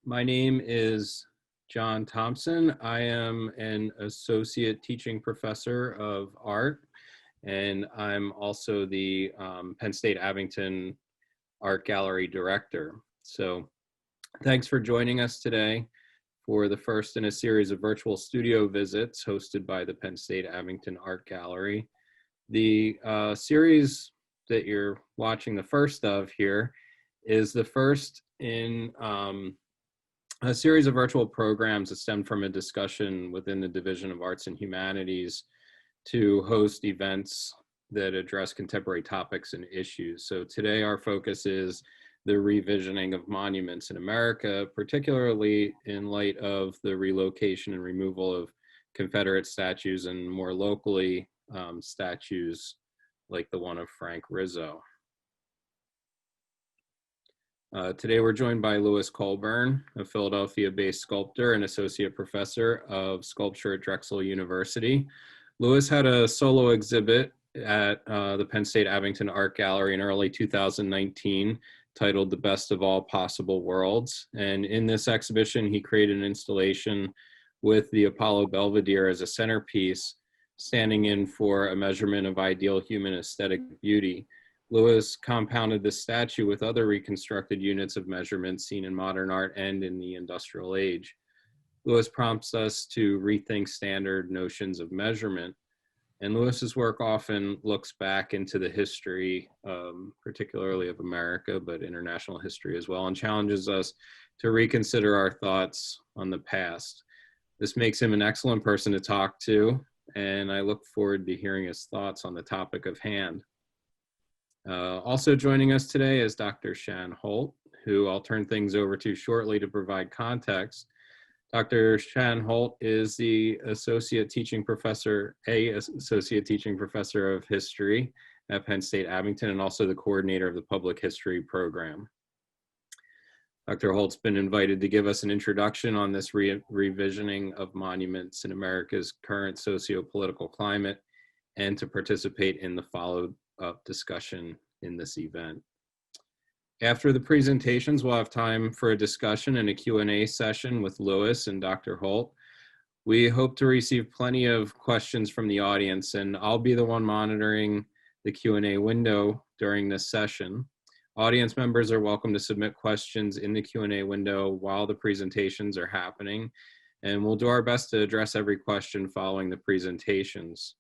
My name is John Thompson. I am an associate teaching professor of art, and I'm also the Penn State Abington Art Gallery director. So thanks for joining us today for the first in a series of virtual studio visits hosted by the Penn State Abington Art Gallery. The series that you're watching the first of here is the first in a series of virtual programs that stemmed from a discussion within the Division of Arts and Humanities to host events that address contemporary topics and issues. So today our focus is the revisioning of monuments in America, particularly in light of the relocation and removal of Confederate statues and more locally statues like the one of Frank Rizzo. Today we're joined by Lewis Colburn, a Philadelphia-based sculptor and associate professor of sculpture at Drexel University. Lewis had a solo exhibit at the Penn State Abington Art Gallery in early 2019 titled The Best of All Possible Worlds. And in this exhibition, he created an installation with the Apollo Belvedere as a centerpiece, standing in for a measurement of ideal human aesthetic beauty. Lewis compounded the statue with other reconstructed units of measurement seen in modern art and in the industrial age. Lewis prompts us to rethink standard notions of measurement. And Lewis's work often looks back into the history, particularly of America, but international history as well, and challenges us to reconsider our thoughts on the past. This makes him an excellent person to talk to, and I look forward to hearing his thoughts on the topic of hand. Also joining us today is Dr. Shan Holt, who I'll turn things over to shortly to provide context. Dr. Shan Holt is the associate teaching professor of history at Penn State Abington and also the coordinator of the public history program. Dr. Holt's been invited to give us an introduction on this revisioning of monuments in America's current sociopolitical climate and to participate in the follow-up discussion in this event. After the presentations, we'll have time for a discussion and a Q&A session with Lewis and Dr. Holt. We hope to receive plenty of questions from the audience, and I'll be the one monitoring the Q&A window during this session. Audience members are welcome to submit questions in the Q&A window while the presentations are happening, and we'll do our best to address every question following the presentations.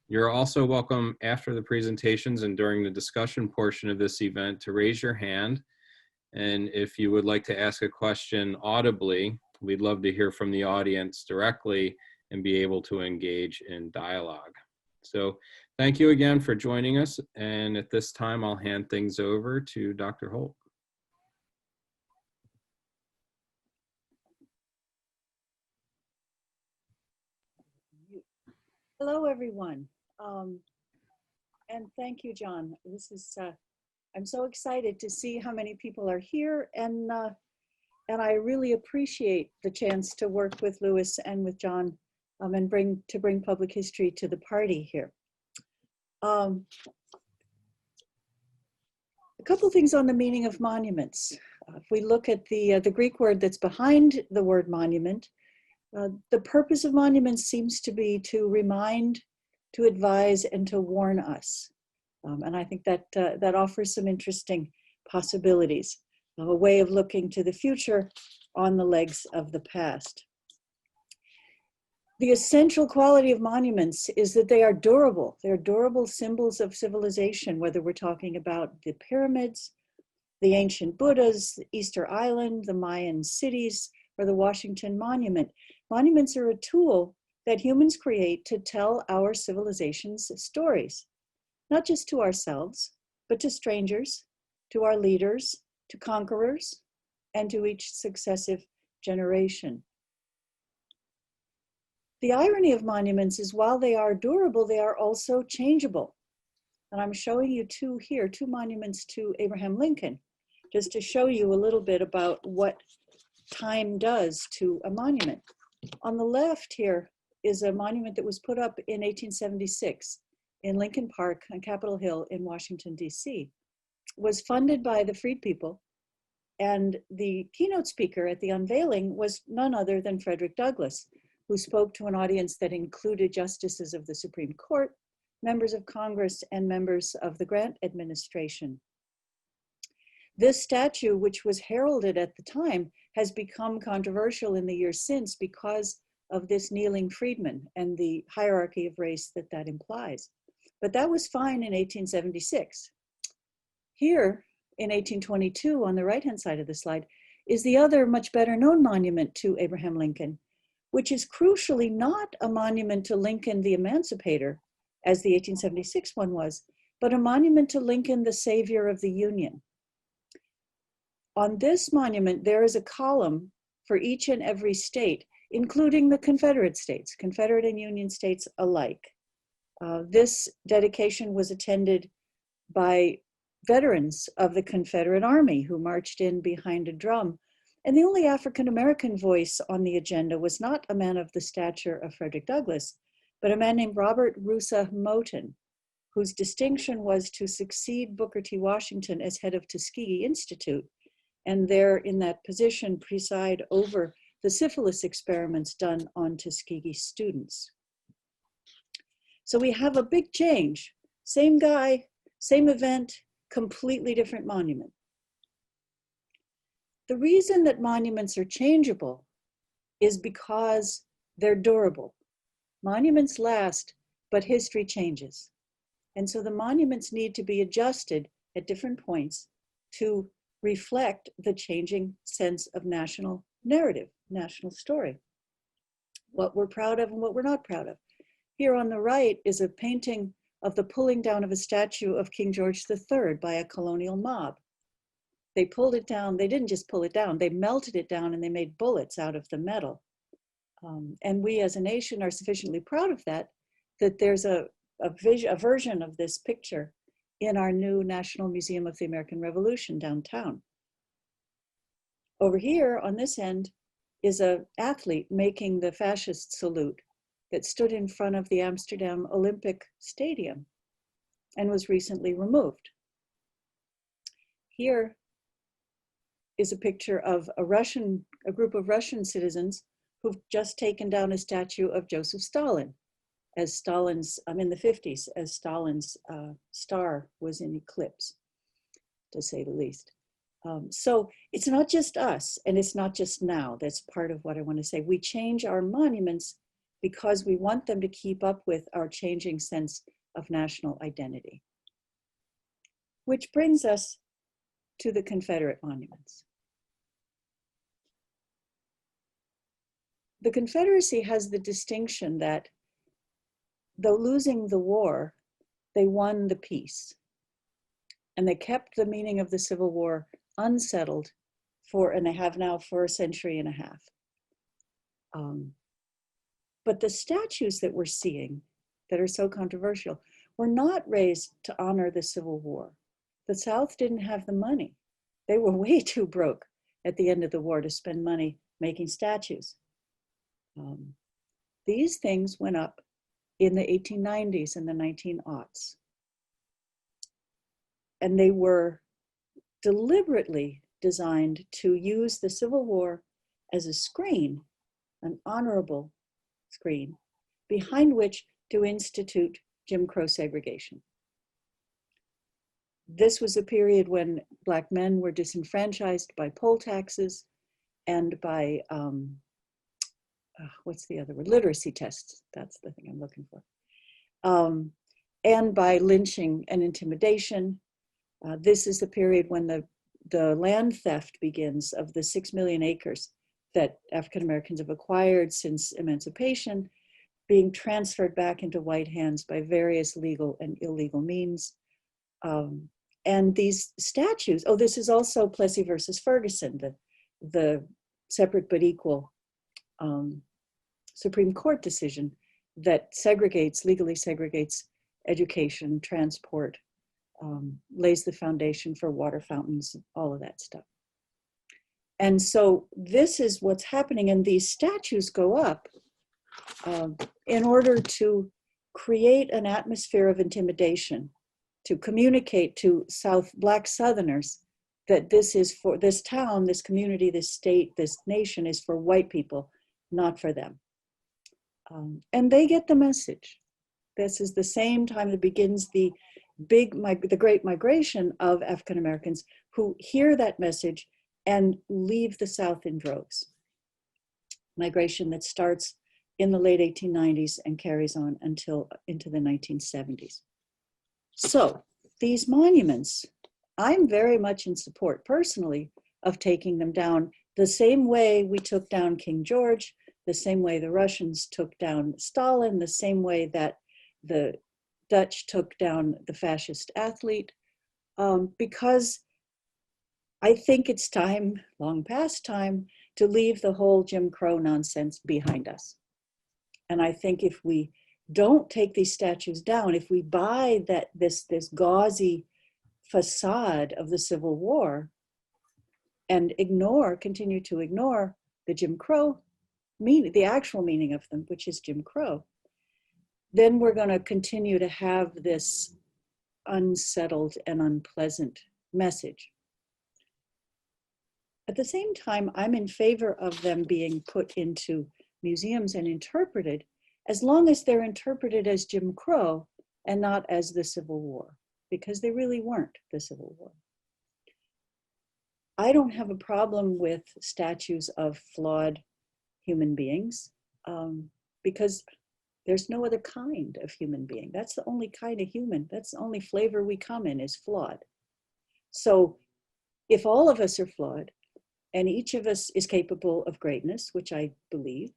You're also welcome after the presentations and during the discussion portion of this event to raise your hand. And if you would like to ask a question audibly, we'd love to hear from the audience directly and be able to engage in dialogue. So thank you again for joining us. And at this time, I'll hand things over to Dr. Holt. Hello, everyone. And thank you, John. This is, I'm so excited to see how many people are here, and I really appreciate the chance to work with Lewis and with John and bring public history to the party here. A couple things on the meaning of monuments. If we look at the Greek word that's behind the word monument, the purpose of monuments seems to be to remind, to advise, and to warn us. And I think that that offers some interesting possibilities, a way of looking to the future on the legs of the past. The essential quality of monuments is that they are durable. They're durable symbols of civilization, whether we're talking about the pyramids, the ancient Buddhas, Easter Island, the Mayan cities, or the Washington Monument. Monuments are a tool that humans create to tell our civilization's stories, not just to ourselves, but to strangers, to our leaders, to conquerors, and to each successive generation. The irony of monuments is while they are durable, they are also changeable. And I'm showing you two here, two monuments to Abraham Lincoln, just to show you a little bit about what time does to a monument. On the left here is a monument that was put up in 1876 in Lincoln Park on Capitol Hill in Washington, D.C. It was funded by the Freed People And the keynote speaker at the unveiling was none other than Frederick Douglass, who spoke to an audience that included justices of the Supreme Court, members of Congress, and members of the Grant administration. This statue, which was heralded at the time, has become controversial in the years since because of this kneeling freedman and the hierarchy of race that that implies. But that was fine in 1876. Here, in 1822, on the right-hand side of the slide, is the other much better known monument to Abraham Lincoln, which is crucially not a monument to Lincoln the Emancipator, as the 1876 one was, but a monument to Lincoln the Savior of the Union. On this monument, there is a column for each and every state, including the Confederate states, Confederate and Union states alike. This dedication was attended by veterans of the Confederate Army who marched in behind a drum. And the only African-American voice on the agenda was not a man of the stature of Frederick Douglass, but a man named Robert Rusa Moton, whose distinction was to succeed Booker T. Washington as head of Tuskegee Institute, and there in that position preside over the syphilis experiments done on Tuskegee students. So we have a big change. Same guy, same event, completely different monument. The reason that monuments are changeable is because they're durable. Monuments last, but history changes. And so the monuments need to be adjusted at different points to reflect the changing sense of national narrative, national story, what we're proud of and what we're not proud of. Here on the right is a painting of the pulling down of a statue of King George III by a colonial mob. They pulled it down. They didn't just pull it down. They melted it down and they made bullets out of the metal. And we as a nation are sufficiently proud of that, that there's a version of this picture in our new National Museum of the American Revolution downtown. Over here on this end is an athlete making the fascist salute that stood in front of the Amsterdam Olympic Stadium and was recently removed. Here is a picture of a group of Russian citizens who've just taken down a statue of Joseph Stalin, as Stalin's, in the 50s, as Stalin's star was in eclipse, to say the least. So it's not just us, and it's not just now. That's part of what I want to say. We change our monuments because we want them to keep up with our changing sense of national identity. Which brings us to the Confederate monuments. The Confederacy has the distinction that though losing the war, they won the peace. And they kept the meaning of the Civil War unsettled and they have now for a century and a half. But the statues that we're seeing that are so controversial were not raised to honor the Civil War. The South didn't have the money. They were way too broke at the end of the war to spend money making statues. These things went up in the 1890s and the 1900s. And they were deliberately designed to use the Civil War as a screen, an honorable screen, behind which to institute Jim Crow segregation. This was a period when Black men were disenfranchised by poll taxes and by, what's the other word? Literacy tests, that's the thing I'm looking for. And by lynching and intimidation. This is the period when the land theft begins of the 6 million acres that African Americans have acquired since emancipation, being transferred back into white hands by various legal and illegal means. And these statues, this is also Plessy versus Ferguson, the separate but equal Supreme Court decision that legally segregates education, transport, lays the foundation for water fountains, all of that stuff. And so this is what's happening, and these statues go up in order to create an atmosphere of intimidation, to communicate to Black Southerners that this is for this town, this community, this state, this nation is for white people, not for them. And they get the message. This is the same time that begins the great migration of African Americans who hear that message and leave the South in droves. Migration that starts in the late 1890s and carries on until into the 1970s. So these monuments, I'm very much in support personally of taking them down the same way we took down King George, the same way the Russians took down Stalin, the same way that the Dutch took down the fascist athlete, because I think it's time, long past time, to leave the whole Jim Crow nonsense behind us. And I think if we don't take these statues down, if we buy that this gauzy facade of the Civil War and continue to ignore the Jim Crow meaning, the actual meaning of them, which is Jim Crow, then we're going to continue to have this unsettled and unpleasant message. At the same time, I'm in favor of them being put into museums and interpreted, as long as they're interpreted as Jim Crow and not as the Civil War, because they really weren't the Civil War. I don't have a problem with statues of flawed human beings, because there's no other kind of human being. That's the only kind of human. That's the only flavor we come in, is flawed. So if all of us are flawed and each of us is capable of greatness, which I believe,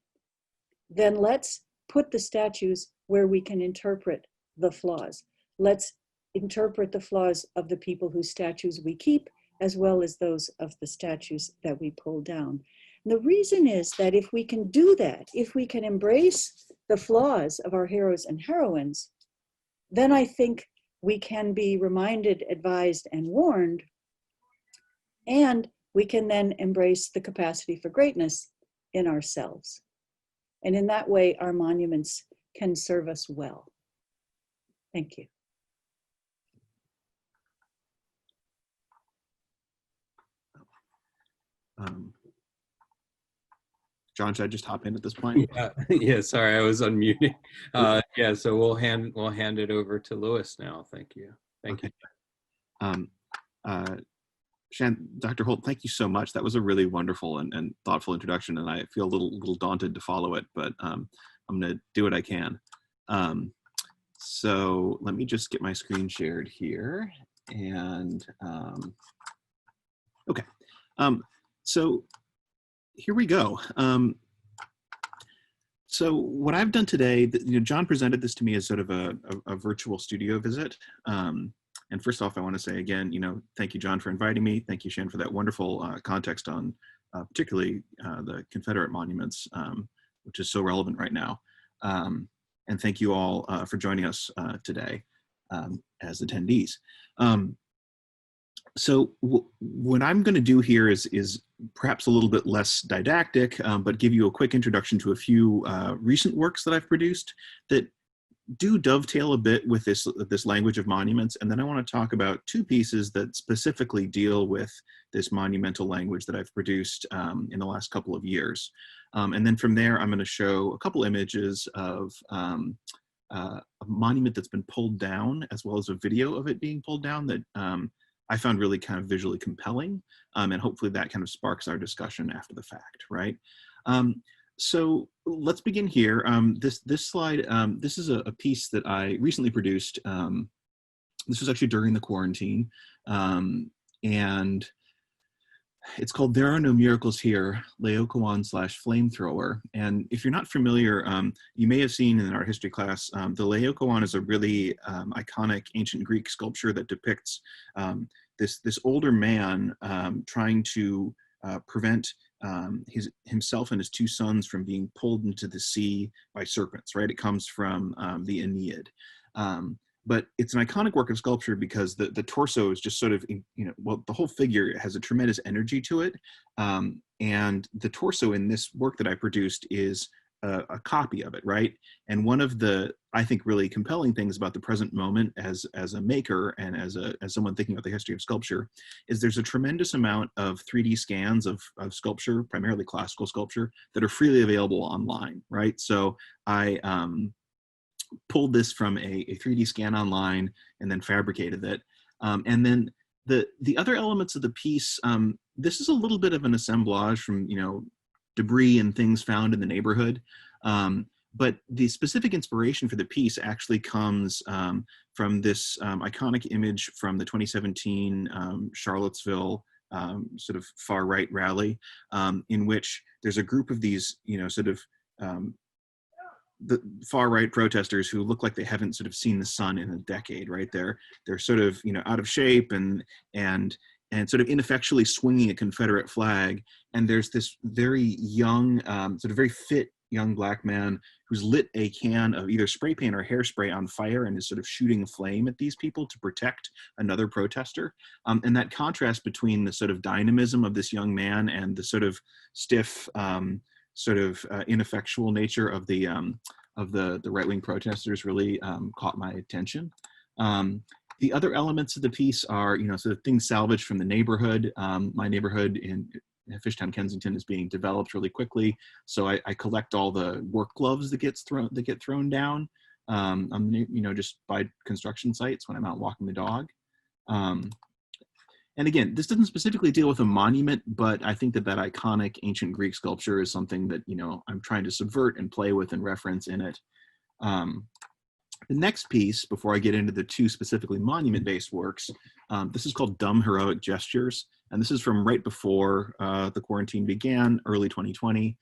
then let's put the statues where we can interpret the flaws. Let's interpret the flaws of the people whose statues we keep, as well as those of the statues that we pull down. And the reason is that if we can do that, if we can embrace the flaws of our heroes and heroines, then I think we can be reminded, advised, and warned, and we can then embrace the capacity for greatness in ourselves. And in that way, our monuments can serve us well. Thank you. John, should I just hop in at this point? Yeah, sorry, I was unmuting. Yeah, so we'll hand it over to Lewis now. Thank you. Thank you. Shan, Dr. Holt, thank you so much. That was a really wonderful and thoughtful introduction, and I feel a little daunted to follow it, but I'm going to do what I can. So let me just get my screen shared here. And okay. So here we go. So what I've done today, John presented this to me as sort of a virtual studio visit. And first off, I want to say again, thank you, John, for inviting me. Thank you, Shan, for that wonderful context on particularly the Confederate monuments, which is so relevant right now. And thank you all for joining us today as attendees. So what I'm going to do here is perhaps a little bit less didactic, but give you a quick introduction to a few recent works that I've produced that do dovetail a bit with this language of monuments. And then I want to talk about two pieces that specifically deal with this monumental language that I've produced in the last couple of years. And then from there, I'm going to show a couple images of a monument that's been pulled down, as well as a video of it being pulled down that I found really kind of visually compelling. And hopefully that kind of sparks our discussion after the fact, right? So let's begin here. This slide, this is a piece that I recently produced. This was actually during the quarantine. And it's called There Are No Miracles Here, Laocoon / Flamethrower. And if you're not familiar, you may have seen in our history class, the Laocoon is a really iconic ancient Greek sculpture that depicts this older man trying to prevent himself and his two sons from being pulled into the sea by serpents, right? It comes from the Aeneid. But it's an iconic work of sculpture because the torso is just sort of, well, the whole figure has a tremendous energy to it. And the torso in this work that I produced is a copy of it, right? And one of the, I think, really compelling things about the present moment as a maker and as someone thinking about the history of sculpture is there's a tremendous amount of 3D scans of sculpture, primarily classical sculpture, that are freely available online, right? So I pulled this from a 3D scan online and then fabricated it. And then the other elements of the piece, this is a little bit of an assemblage from, debris and things found in the neighborhood. But the specific inspiration for the piece actually comes from this iconic image from the 2017 Charlottesville sort of far right rally, in which there's a group of these, the far right protesters who look like they haven't sort of seen the sun in a decade, right? They're sort of, out of shape and sort of ineffectually swinging a Confederate flag. And there's this very young, sort of very fit young black man who's lit a can of either spray paint or hairspray on fire and is sort of shooting a flame at these people to protect another protester. And that contrast between the sort of dynamism of this young man and the sort of stiff, ineffectual nature of the right-wing protesters really caught my attention. The other elements of the piece are, sort of things salvaged from the neighborhood. My neighborhood in Fishtown, Kensington is being developed really quickly. So I collect all the work gloves that get thrown down, just by construction sites when I'm out walking the dog. And again, this doesn't specifically deal with a monument, but I think that iconic ancient Greek sculpture is something that, I'm trying to subvert and play with and reference in it. The next piece, before I get into the two specifically monument-based works, this is called Dumb Heroic Gestures. And this is from right before the quarantine began, early 2020.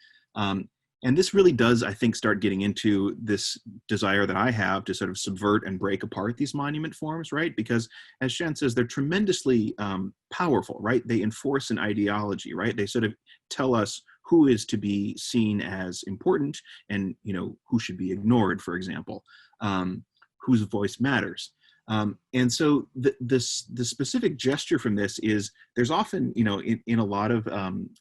And this really does, I think, start getting into this desire that I have to sort of subvert and break apart these monument forms, right? Because as Shan says, they're tremendously powerful, right? They enforce an ideology, right? They sort of tell us who is to be seen as important and, who should be ignored, for example, whose voice matters. And so the specific gesture from this is there's often, in a lot of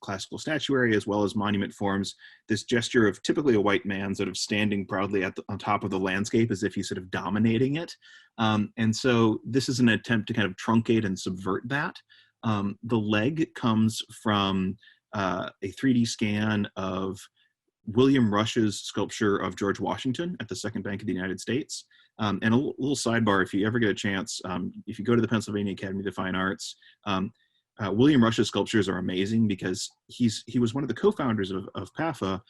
classical statuary as well as monument forms, this gesture of typically a white man sort of standing proudly on top of the landscape as if he's sort of dominating it. And so this is an attempt to kind of truncate and subvert that. The leg comes from a 3D scan of William Rush's sculpture of George Washington at the Second Bank of the United States. And a little sidebar, if you ever get a chance, if you go to the Pennsylvania Academy of the Fine Arts, William Rush's sculptures are amazing because he was one of the co-founders of PAFA,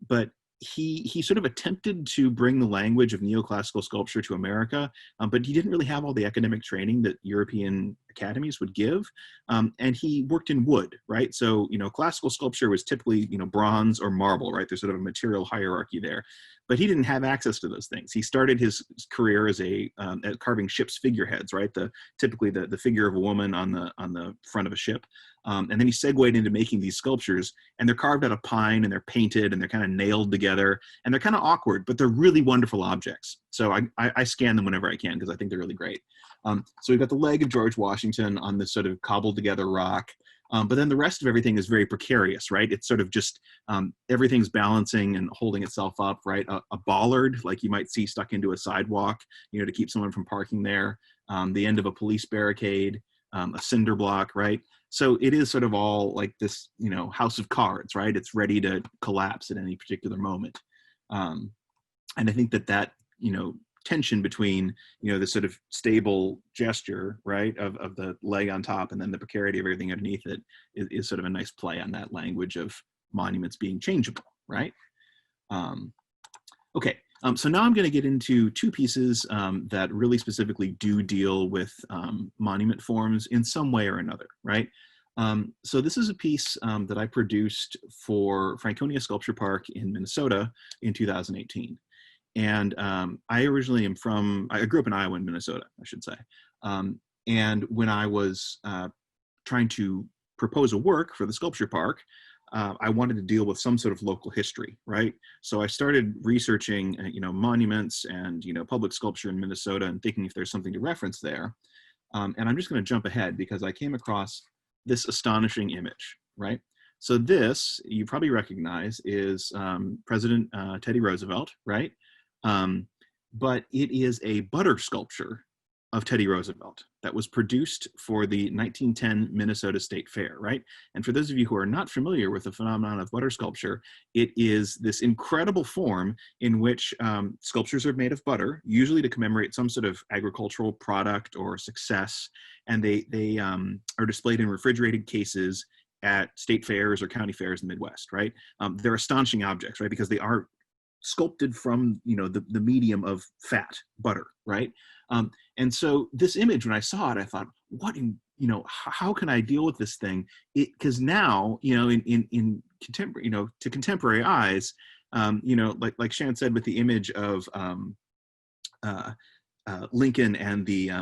but he sort of attempted to bring the language of neoclassical sculpture to America, but he didn't really have all the academic training that European academies would give. And he worked in wood, right? So, classical sculpture was typically, bronze or marble, right? There's sort of a material hierarchy there. But he didn't have access to those things. He started his career as at carving ships' figureheads, right? Typically the figure of a woman on the front of a ship. And then he segued into making these sculptures, and they're carved out of pine, and they're painted, and they're kind of nailed together, and they're kind of awkward, but they're really wonderful objects. So I scan them whenever I can because I think they're really great. So we've got the leg of George Washington on this sort of cobbled together rock. But then the rest of everything is very precarious, right? It's sort of just everything's balancing and holding itself up, right? A bollard, like you might see stuck into a sidewalk, to keep someone from parking there. The end of a police barricade, a cinder block, right? So it is sort of all like this, house of cards, right? It's ready to collapse at any particular moment. And I think that tension between, the sort of stable gesture, right, of the leg on top and then the precarity of everything underneath it is sort of a nice play on that language of monuments being changeable, right? Okay, so now I'm going to get into two pieces that really specifically do deal with monument forms in some way or another, right? So this is a piece that I produced for Franconia Sculpture Park in Minnesota in 2018. And I originally I grew up in Iowa and Minnesota, I should say. And when I was trying to propose a work for the sculpture park, I wanted to deal with some sort of local history, right? So I started researching, monuments and, public sculpture in Minnesota and thinking if there's something to reference there. And I'm just going to jump ahead because I came across this astonishing image, right? So this, you probably recognize, is President Teddy Roosevelt, right? But it is a butter sculpture of Teddy Roosevelt that was produced for the 1910 Minnesota State Fair, right? And for those of you who are not familiar with the phenomenon of butter sculpture, it is this incredible form in which sculptures are made of butter, usually to commemorate some sort of agricultural product or success, and they are displayed in refrigerated cases at state fairs or county fairs in the Midwest, right? They're astonishing objects, right? Because they are sculpted from, the medium of fat, butter, right? And so this image, when I saw it, I thought, how can I deal with this thing? Because now, in contemporary, to contemporary eyes, like Shan said with the image of Lincoln and the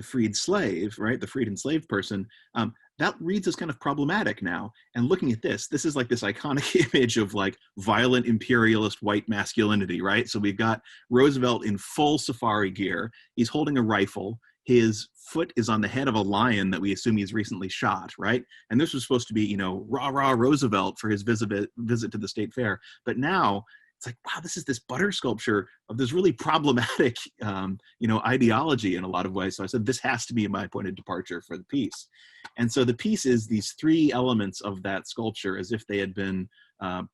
freed slave, right? The freed enslaved person, that reads as kind of problematic now. And looking at this is like this iconic image of like violent imperialist white masculinity, right? So we've got Roosevelt in full safari gear. He's holding a rifle. His foot is on the head of a lion that we assume he's recently shot, right? And this was supposed to be, rah, rah, Roosevelt for his visit to the state fair. But now it's like, wow, this is this butter sculpture of this really problematic, ideology in a lot of ways. So I said, this has to be my point of departure for the piece. And so the piece is these three elements of that sculpture as if they had been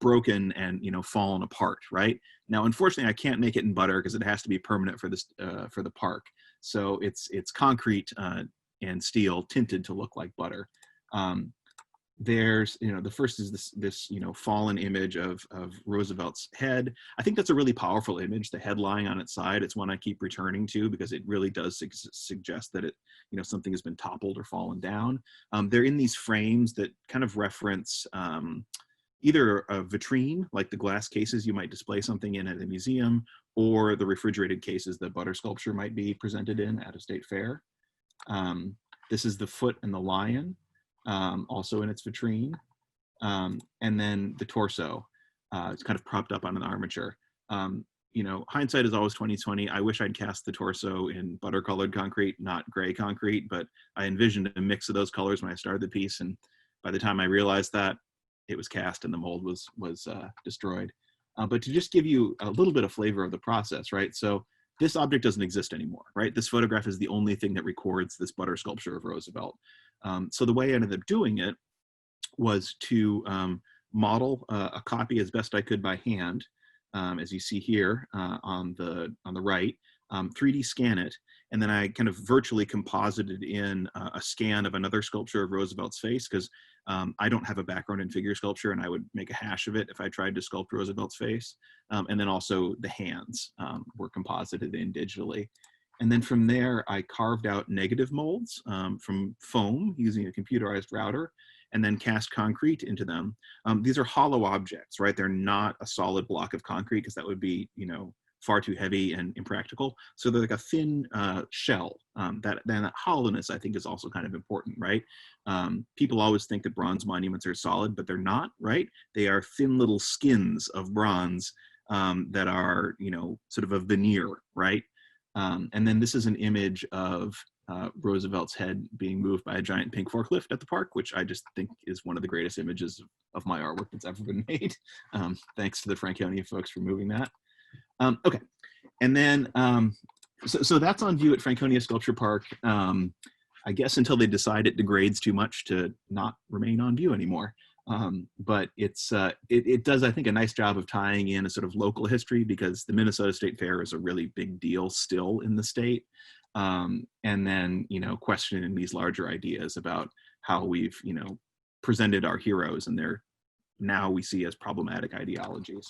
broken and, fallen apart, right? Now, unfortunately, I can't make it in butter because it has to be permanent for this for the park. So it's concrete and steel tinted to look like butter. There's, the first is this fallen image of Roosevelt's head. I think that's a really powerful image, the head lying on its side. It's one I keep returning to because it really does suggest that it, something has been toppled or fallen down. They're in these frames that kind of reference either a vitrine, like the glass cases you might display something in at a museum, or the refrigerated cases that butter sculpture might be presented in at a state fair. This is the foot and the lion. Also in its vitrine, and then the torso. It's kind of propped up on an armature. Hindsight is always 20/20. I wish I'd cast the torso in butter-colored concrete, not gray concrete, but I envisioned a mix of those colors when I started the piece, and by the time I realized that, it was cast and the mold was destroyed. But to just give you a little bit of flavor of the process, right? So this object doesn't exist anymore, right? This photograph is the only thing that records this butter sculpture of Roosevelt. So the way I ended up doing it was to model a copy as best I could by hand, as you see here on the right, 3D scan it, and then I kind of virtually composited in a scan of another sculpture of Roosevelt's face, because I don't have a background in figure sculpture, and I would make a hash of it if I tried to sculpt Roosevelt's face. And then also the hands were composited in digitally. And then from there, I carved out negative molds from foam using a computerized router, and then cast concrete into them. These are hollow objects, right? They're not a solid block of concrete, because that would be, far too heavy and impractical. So they're like a thin shell. That hollowness, I think, is also kind of important, right? People always think that bronze monuments are solid, but they're not, right? They are thin little skins of bronze that are, sort of a veneer, right? And then this is an image of Roosevelt's head being moved by a giant pink forklift at the park, which I just think is one of the greatest images of my artwork that's ever been made. Thanks to the Franconia folks for moving that. Okay, and then, so that's on view at Franconia Sculpture Park, I guess until they decide it degrades too much to not remain on view anymore. But it does, I think, a nice job of tying in a sort of local history, because the Minnesota State Fair is a really big deal still in the state. And then, questioning these larger ideas about how we've, presented our heroes, and they're now we see as problematic ideologies.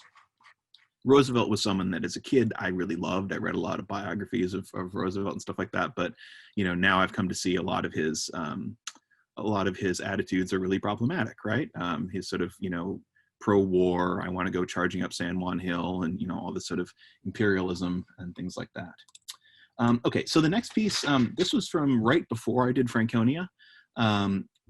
Roosevelt was someone that as a kid I really loved. I read a lot of biographies of Roosevelt and stuff like that. But, now I've come to see a lot of his attitudes are really problematic, right? His sort of, pro-war, I want to go charging up San Juan Hill, and, all this sort of imperialism and things like that. Okay, so the next piece, this was from right before I did Franconia.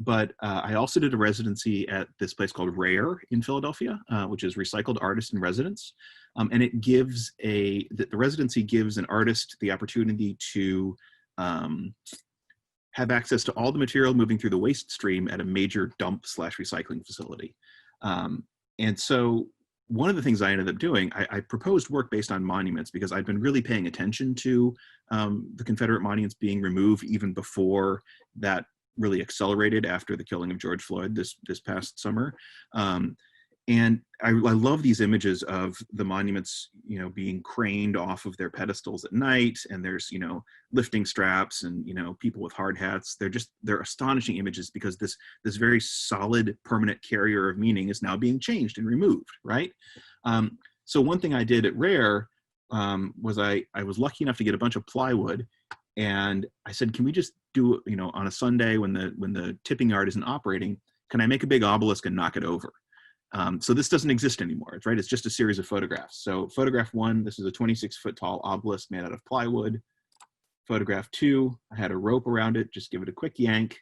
But I also did a residency at this place called Rare in Philadelphia, which is Recycled Artist in Residence. And it gives the residency gives an artist the opportunity to have access to all the material moving through the waste stream at a major dump/recycling facility. And so one of the things I ended up doing, I proposed work based on monuments because I'd been really paying attention to the Confederate monuments being removed even before that really accelerated after the killing of George Floyd this past summer. And I love these images of the monuments, you know, being craned off of their pedestals at night, and there's, you know, lifting straps and, you know, people with hard hats. They're astonishing images because this very solid permanent carrier of meaning is now being changed and removed, right? So one thing I did at Rare was I was lucky enough to get a bunch of plywood, and I said, can we just do, you know, on a Sunday when the tipping yard isn't operating, can I make a big obelisk and knock it over? So this doesn't exist anymore, right? It's just a series of photographs. So photograph 1, this is a 26-foot tall obelisk made out of plywood. Photograph 2, I had a rope around it, just give it a quick yank,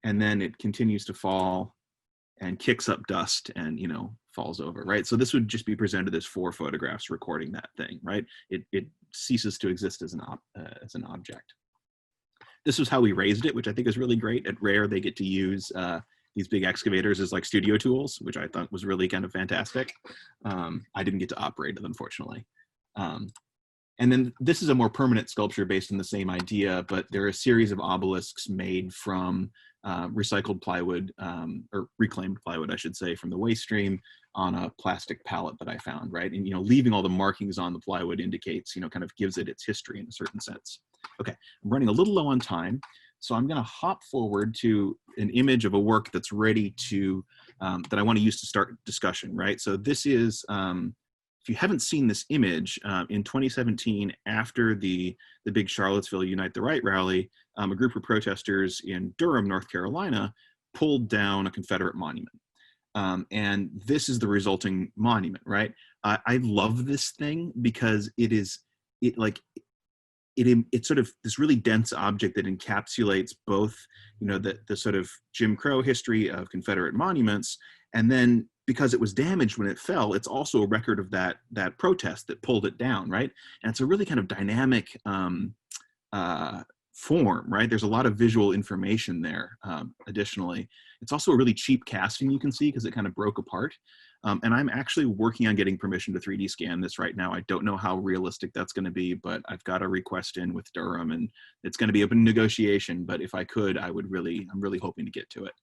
and then it continues to fall and kicks up dust and, you know, falls over, right? So this would just be presented as 4 photographs recording that thing, right? It ceases to exist as an object. This was how we raised it, which I think is really great. At Rare, they get to use these big excavators as like studio tools, which I thought was really kind of fantastic. I didn't get to operate it, unfortunately. And then this is a more permanent sculpture based on the same idea, but there are a series of obelisks made from recycled plywood, or reclaimed plywood, I should say, from the waste stream on a plastic pallet that I found, right? And, you know, leaving all the markings on the plywood indicates, you know, kind of gives it its history in a certain sense. Okay, I'm running a little low on time, so I'm gonna hop forward to an image of a work that's ready to, that I wanna use to start discussion, right? So this is, if you haven't seen this image, in 2017, after the big Charlottesville Unite the Right rally, a group of protesters in Durham, North Carolina, pulled down a Confederate monument. And this is the resulting monument, right? I love this thing because it's sort of this really dense object that encapsulates both, you know, the sort of Jim Crow history of Confederate monuments, and then because it was damaged when it fell, it's also a record of that protest that pulled it down, right? And it's a really kind of dynamic form, right? There's a lot of visual information there. Additionally, it's also a really cheap casting, you can see, because it kind of broke apart. And I'm actually working on getting permission to 3D scan this right now. I don't know how realistic that's going to be, but I've got a request in with Durham, and it's going to be open to negotiation. But if I could, I'm really hoping to get to it.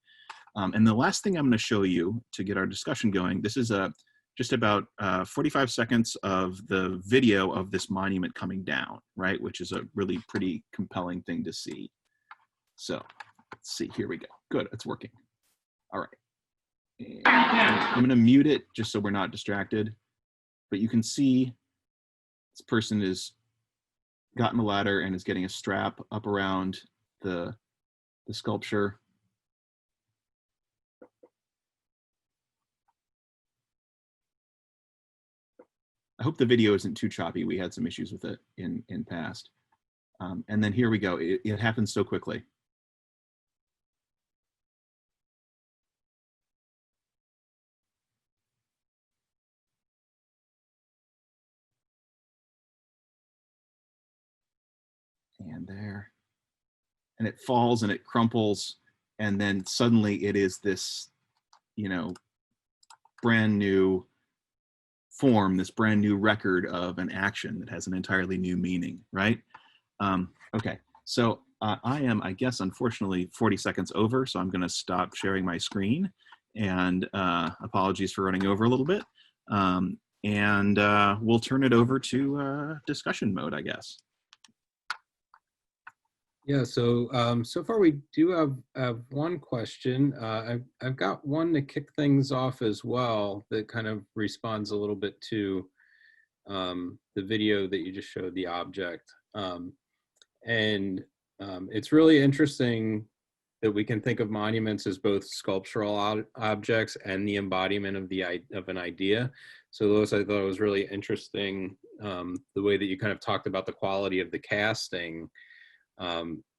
And the last thing I'm going to show you to get our discussion going, this is just about 45 seconds of the video of this monument coming down, right? Which is a really pretty compelling thing to see. So let's see, here we go. Good, it's working. All right. And I'm going to mute it just so we're not distracted. But you can see this person has gotten a ladder and is getting a strap up around the sculpture. I hope the video isn't too choppy. We had some issues with it in past. And then here we go. It happens so quickly. And there. And it falls and it crumples. And then suddenly it is this, you know, brand new form, this brand new record of an action that has an entirely new meaning, right? Okay, so I am, I guess, unfortunately 40 seconds over, so I'm gonna stop sharing my screen, and apologies for running over a little bit. And we'll turn it over to discussion mode, I guess. Yeah, so so far we do have one question. I've got one to kick things off as well that kind of responds a little bit to the video that you just showed, the object. And it's really interesting that we can think of monuments as both sculptural objects and the embodiment of an idea. So Lewis, I thought it was really interesting the way that you kind of talked about the quality of the casting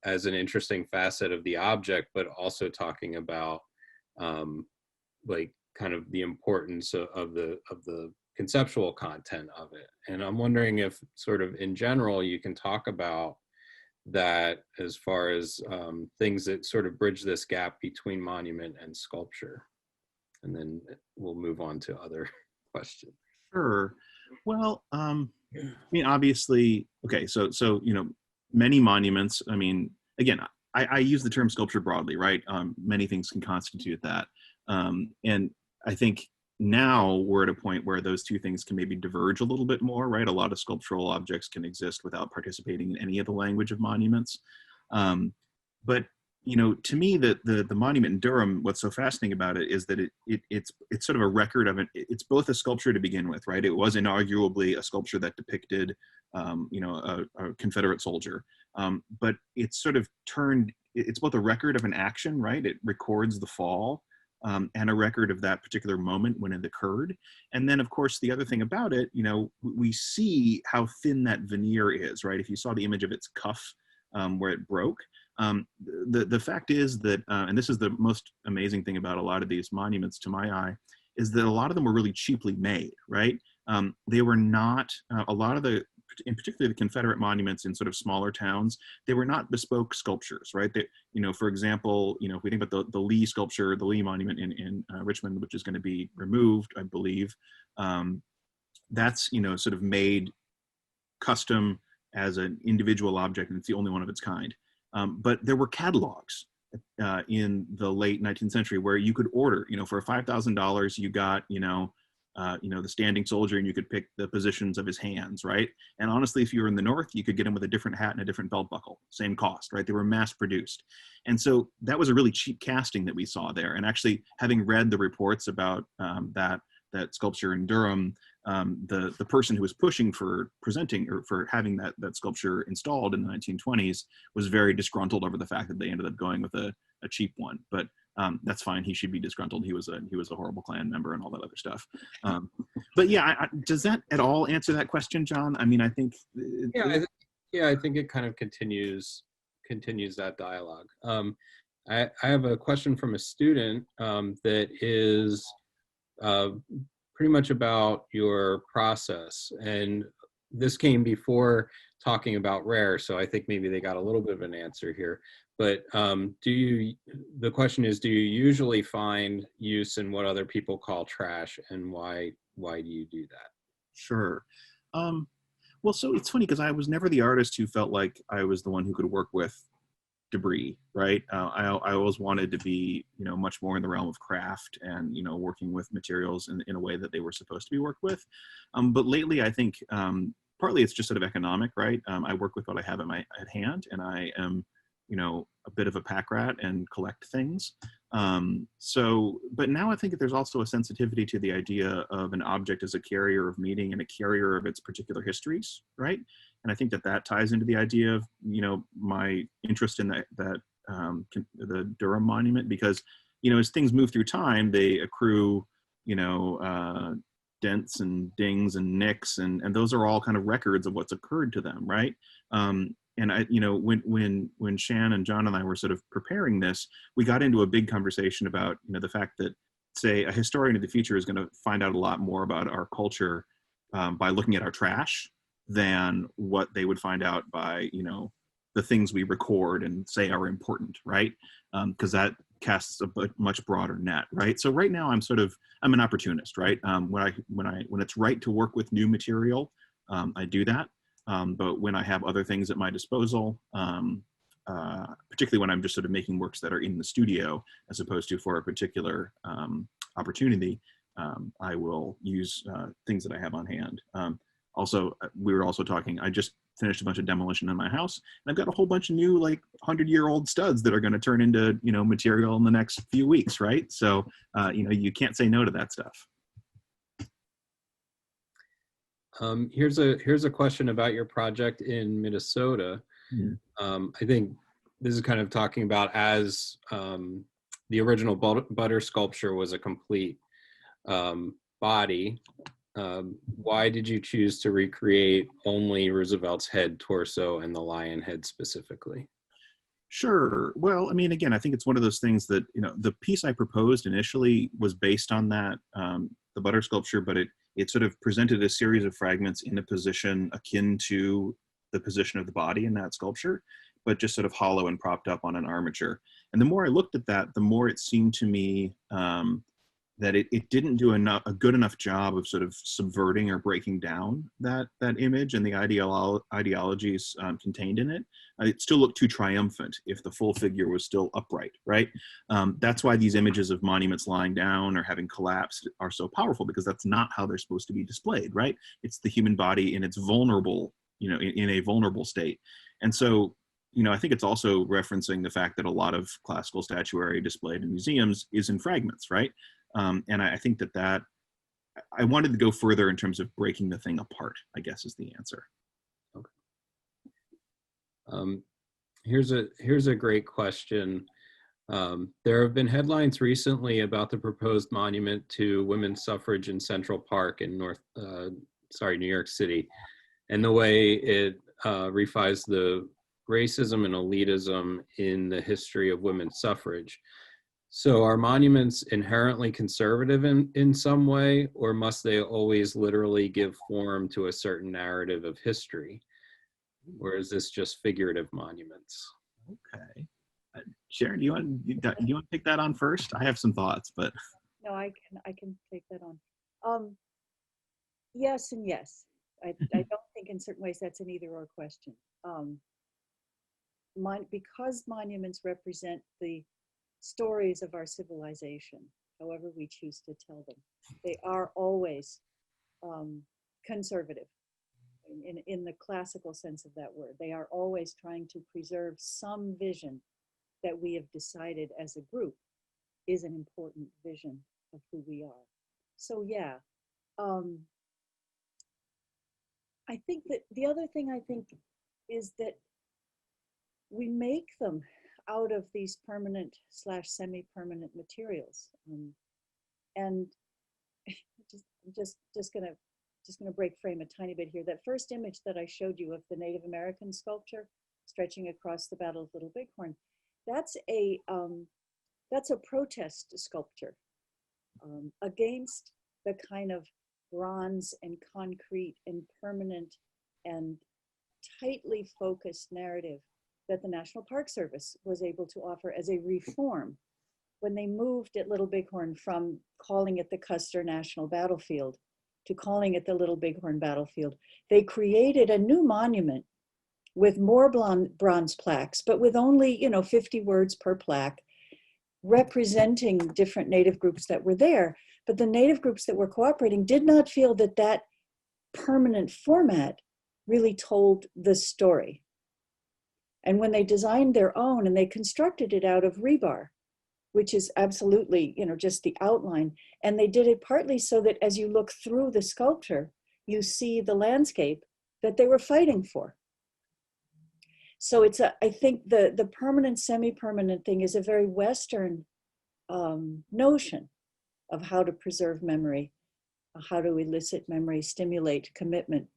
as an interesting facet of the object, but also talking about like kind of the importance of the conceptual content of it. And I'm wondering if sort of in general, you can talk about that as far as things that sort of bridge this gap between monument and sculpture. And then we'll move on to other questions. Sure. Well, obviously, okay, so many monuments, again, I use the term sculpture broadly, right? Many things can constitute that. And I think now we're at a point where those two things can maybe diverge a little bit more, right? A lot of sculptural objects can exist without participating in any of the language of monuments. But to me, the monument in Durham, what's so fascinating about it is that it's sort of a record of it. It's both a sculpture to begin with, right? It was inarguably a sculpture that depicted, a Confederate soldier. But it's sort of it's both a record of an action, right? It records the fall, and a record of that particular moment when it occurred. And then, of course, the other thing about it, we see how thin that veneer is, right? If you saw the image of its cuff where it broke, the fact is that, and this is the most amazing thing about a lot of these monuments to my eye, is that a lot of them were really cheaply made, right? They were not, a lot of the, in particular the Confederate monuments in sort of smaller towns, they were not bespoke sculptures, right? They, for example, if we think about the Lee sculpture, the Lee monument in Richmond, which is going to be removed, I believe, that's, sort of made custom as an individual object, and it's the only one of its kind. But there were catalogs in the late 19th century where you could order, for $5,000, you got, the standing soldier, and you could pick the positions of his hands, right? And honestly, if you were in the North, you could get him with a different hat and a different belt buckle, same cost, right? They were mass produced. And so that was a really cheap casting that we saw there. And actually, having read the reports about that sculpture in Durham, the person who was pushing for presenting or for having that sculpture installed in the 1920s was very disgruntled over the fact that they ended up going with a cheap one. But that's fine. He should be disgruntled. He was a horrible Klan member and all that other stuff. But yeah, does that at all answer that question, John? I think. I think it kind of continues that dialogue. I have a question from a student that is pretty much about your process, and this came before talking about rare, so I think maybe they got a little bit of an answer here. But the question is, do you usually find use in what other people call trash, and why do you do that? Sure. Well, so it's funny because I was never the artist who felt like I was the one who could work with debris, right? I always wanted to be, much more in the realm of craft and, working with materials in a way that they were supposed to be worked with. But lately, I think partly it's just sort of economic, right? I work with what I have at hand, and I am, a bit of a pack rat and collect things. But now I think that there's also a sensitivity to the idea of an object as a carrier of meaning and a carrier of its particular histories, right? And I think that ties into the idea of, my interest in the Durham monument, because, as things move through time, they accrue, dents and dings and nicks, and those are all kind of records of what's occurred to them, right? And I, when Shan and John and I were sort of preparing this, we got into a big conversation about, the fact that, say, a historian of the future is going to find out a lot more about our culture by looking at our trash than what they would find out by, the things we record and say are important, right? Because that casts a much broader net, right? So right now I'm an opportunist, right? When it's right to work with new material, I do that. But when I have other things at my disposal, particularly when I'm just sort of making works that are in the studio as opposed to for a particular opportunity, I will use things that I have on hand. Also, we were also talking, I just finished a bunch of demolition in my house, and I've got a whole bunch of new, 100-year-old studs that are going to turn into, material in the next few weeks, right? So, you can't say no to that stuff. Here's a question about your project in Minnesota. Mm-hmm. I think this is kind of talking about as the original butter sculpture was a complete body. Why did you choose to recreate only Roosevelt's head, torso, and the lion head specifically? Sure. Well, again, I think it's one of those things that, the piece I proposed initially was based on that, the butter sculpture, but it sort of presented a series of fragments in a position akin to the position of the body in that sculpture. but just sort of hollow and propped up on an armature. And the more I looked at that, the more it seemed to me that it didn't do a good enough job of sort of subverting or breaking down that image and the ideologies contained in it. It still looked too triumphant if the full figure was still upright, right? That's why these images of monuments lying down or having collapsed are so powerful, because that's not how they're supposed to be displayed, right? It's the human body in its vulnerable, in a vulnerable state. And so, I think it's also referencing the fact that a lot of classical statuary displayed in museums is in fragments, right? And I think that I wanted to go further in terms of breaking the thing apart, I guess, is the answer. Okay. Here's a great question. There have been headlines recently about the proposed monument to women's suffrage in Central Park in New York City, and the way it refies the racism and elitism in the history of women's suffrage. So are monuments inherently conservative in some way, or must they always literally give form to a certain narrative of history? Or is this just figurative monuments? Okay. Sharon, do you want to take that on first? I have some thoughts, but. No, I can take that on. Yes and yes. I don't think in certain ways that's an either or question. Because monuments represent the stories of our civilization, however we choose to tell them, they are always conservative in the classical sense of that word. They are always trying to preserve some vision that we have decided as a group is an important vision of who we are. So yeah, I think that the other thing I think is that we make them out of these permanent / semi-permanent materials, and just gonna break frame a tiny bit here. That first image that I showed you of the Native American sculpture stretching across the Battle of Little Bighorn, that's a protest sculpture against the kind of bronze and concrete and permanent and tightly focused narrative that the National Park Service was able to offer as a reform when they moved at Little Bighorn from calling it the Custer National Battlefield to calling it the Little Bighorn Battlefield. They created a new monument with more bronze plaques, but with only 50 words per plaque, representing different Native groups that were there. But the Native groups that were cooperating did not feel that that permanent format really told the story. And when they designed their own, and they constructed it out of rebar, which is absolutely, just the outline. And they did it partly so that as you look through the sculpture, you see the landscape that they were fighting for. So I think the permanent, semi-permanent thing is a very Western notion of how to preserve memory, how to elicit memory, stimulate commitment.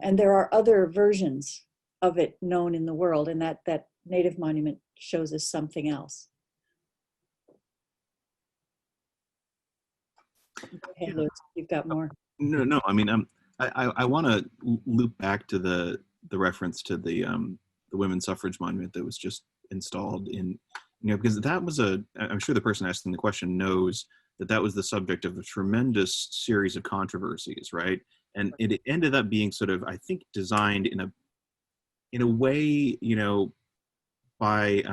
And there are other versions of it known in the world, and that Native monument shows us something else. Go ahead, Lewis, you've got more. No. I mean, I want to loop back to the reference to the women's suffrage monument that was just installed in, because that was I'm sure the person asking the question knows that was the subject of a tremendous series of controversies, right? And it ended up being sort of, I think, designed in a way, by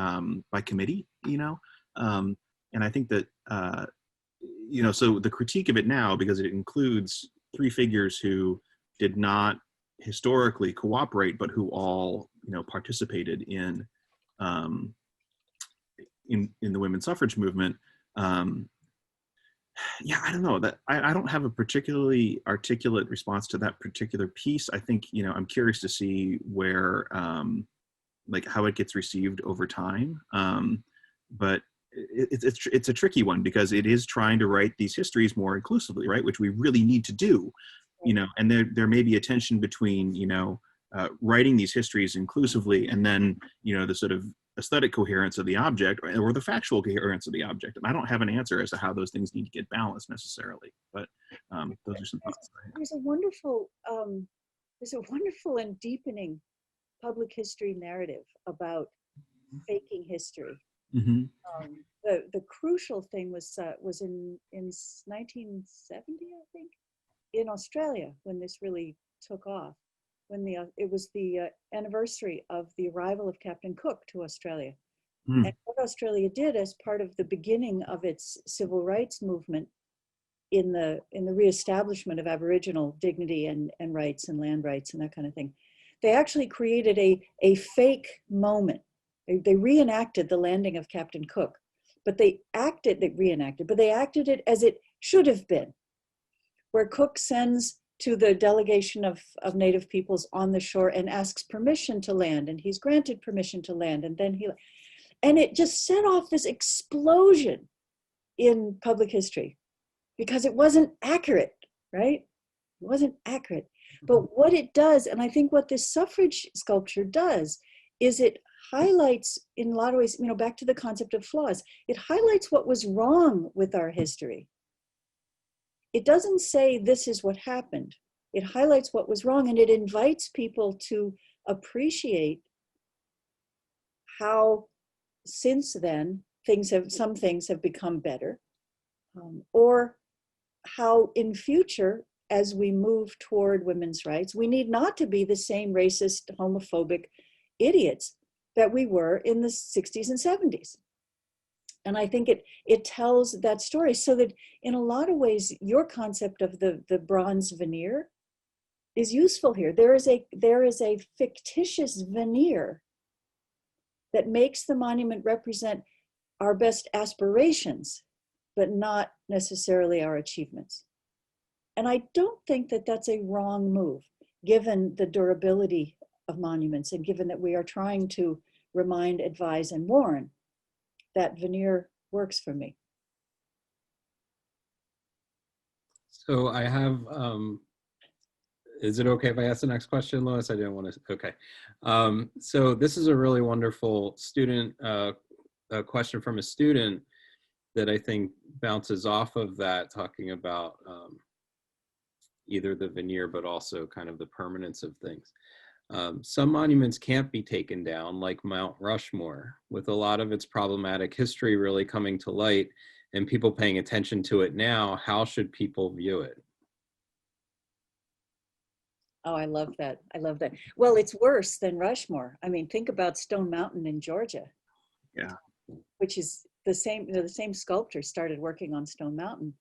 committee, and I think that, so the critique of it now, because it includes 3 figures who did not historically cooperate, but who all, participated in the women's suffrage movement. Yeah, I don't know that I don't have a particularly articulate response to that particular piece. I think, I'm curious to see where, like how it gets received over time. But it's a tricky one, because it is trying to write these histories more inclusively, right? Which we really need to do, and there may be a tension between, writing these histories inclusively and then, the sort of aesthetic coherence of the object or the factual coherence of the object. And I don't have an answer as to how those things need to get balanced necessarily, but those are some thoughts. There's a wonderful and deepening public history narrative about faking history. Mhm. The crucial thing was in 1970, I think, in Australia, when this really took off, when it was the anniversary of the arrival of Captain Cook to Australia. Mm. And what Australia did as part of the beginning of its civil rights movement in the reestablishment of Aboriginal dignity and rights and land rights and that kind of thing, they actually created a fake moment. They reenacted the landing of Captain Cook, but they acted it as it should have been, where Cook sends to the delegation of Native peoples on the shore and asks permission to land, and he's granted permission to land, and it just set off this explosion in public history because it wasn't accurate, right? It wasn't accurate. But what it does, and I think what this suffrage sculpture does, is it highlights, in a lot of ways, back to the concept of flaws, it highlights what was wrong with our history. It doesn't say this is what happened. It highlights what was wrong, and it invites people to appreciate how since then some things have become better, or how in future, as we move toward women's rights, we need not to be the same racist, homophobic idiots that we were in the 60s and 70s. And I think it tells that story, so that in a lot of ways, your concept of the bronze veneer is useful here. There is a fictitious veneer that makes the monument represent our best aspirations, but not necessarily our achievements. And I don't think that that's a wrong move, given the durability of monuments and given that we are trying to remind, advise, and warn. That veneer works for me. So I have, is it okay if I ask the next question, Lois? I didn't want to, okay. So this is a really wonderful student, a question from a student that I think bounces off of that, talking about either the veneer, but also kind of the permanence of things. Some monuments can't be taken down, like Mount Rushmore, with a lot of its problematic history really coming to light and people paying attention to it now. How should people view it? Oh, I love that. I love that. Well, it's worse than Rushmore. I mean, think about Stone Mountain in Georgia. Yeah. Which is the same, the same sculptor started working on Stone Mountain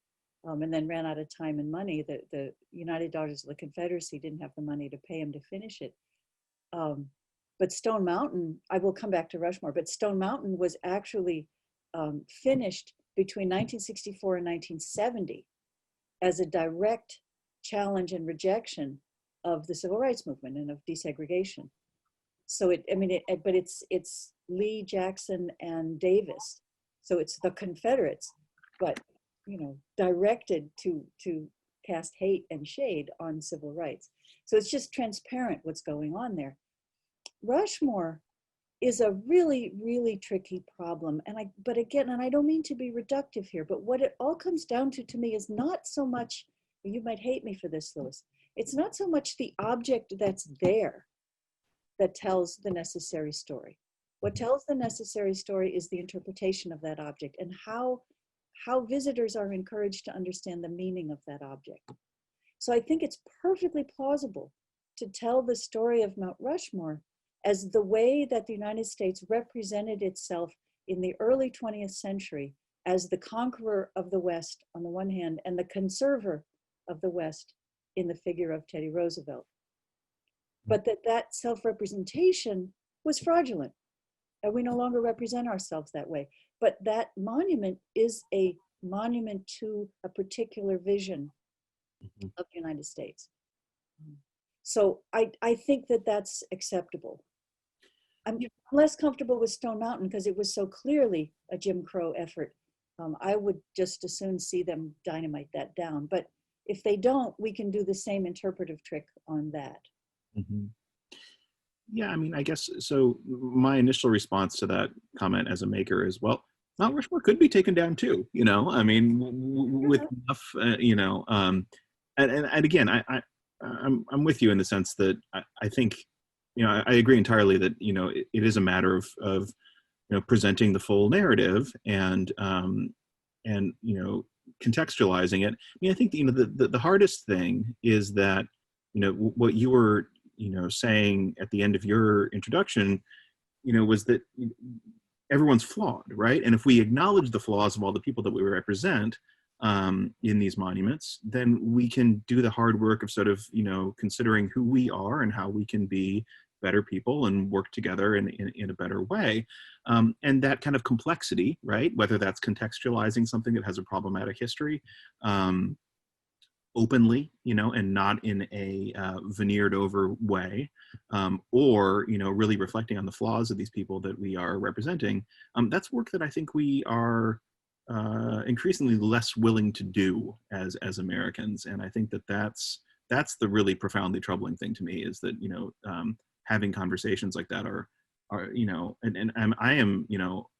and then ran out of time and money. The United Daughters of the Confederacy didn't have the money to pay him to finish it. But Stone Mountain, I will come back to Rushmore, but Stone Mountain was actually finished between 1964 and 1970 as a direct challenge and rejection of the civil rights movement and of desegregation. So but it's Lee, Jackson, and Davis. So it's the Confederates, but directed to cast hate and shade on civil rights. So it's just transparent what's going on there. Rushmore is a really, really tricky problem. But again, and I don't mean to be reductive here, but what it all comes down to me is not so much, you might hate me for this, Lewis, it's not so much the object that's there that tells the necessary story. What tells the necessary story is the interpretation of that object and how visitors are encouraged to understand the meaning of that object. So I think it's perfectly plausible to tell the story of Mount Rushmore as the way that the United States represented itself in the early 20th century as the conqueror of the West on the one hand and the conserver of the West in the figure of Teddy Roosevelt. But that self-representation was fraudulent, and we no longer represent ourselves that way. But that monument is a monument to a particular vision of the United States. So I think that that's acceptable. I'm less comfortable with Stone Mountain because it was so clearly a Jim Crow effort. I would just as soon see them dynamite that down. But if they don't, we can do the same interpretive trick on that. Mm-hmm. Yeah, I mean, I guess, so my initial response to that comment as a maker is, well, Mount Rushmore could be taken down too, I mean, with enough, and again, I'm with you in the sense that I think I agree entirely that, it is a matter of presenting the full narrative and contextualizing it. I mean, I think, the hardest thing is that, what you were, saying at the end of your introduction, was that everyone's flawed, right? And if we acknowledge the flaws of all the people that we represent in these monuments, then we can do the hard work of sort of, considering who we are and how we can be better people and work together in a better way. And that kind of complexity, right? Whether that's contextualizing something that has a problematic history, openly, and not in a veneered over way, or, really reflecting on the flaws of these people that we are representing. That's work that I think we are increasingly less willing to do as Americans. And I think that's the really profoundly troubling thing to me, is that, having conversations like that are and I am,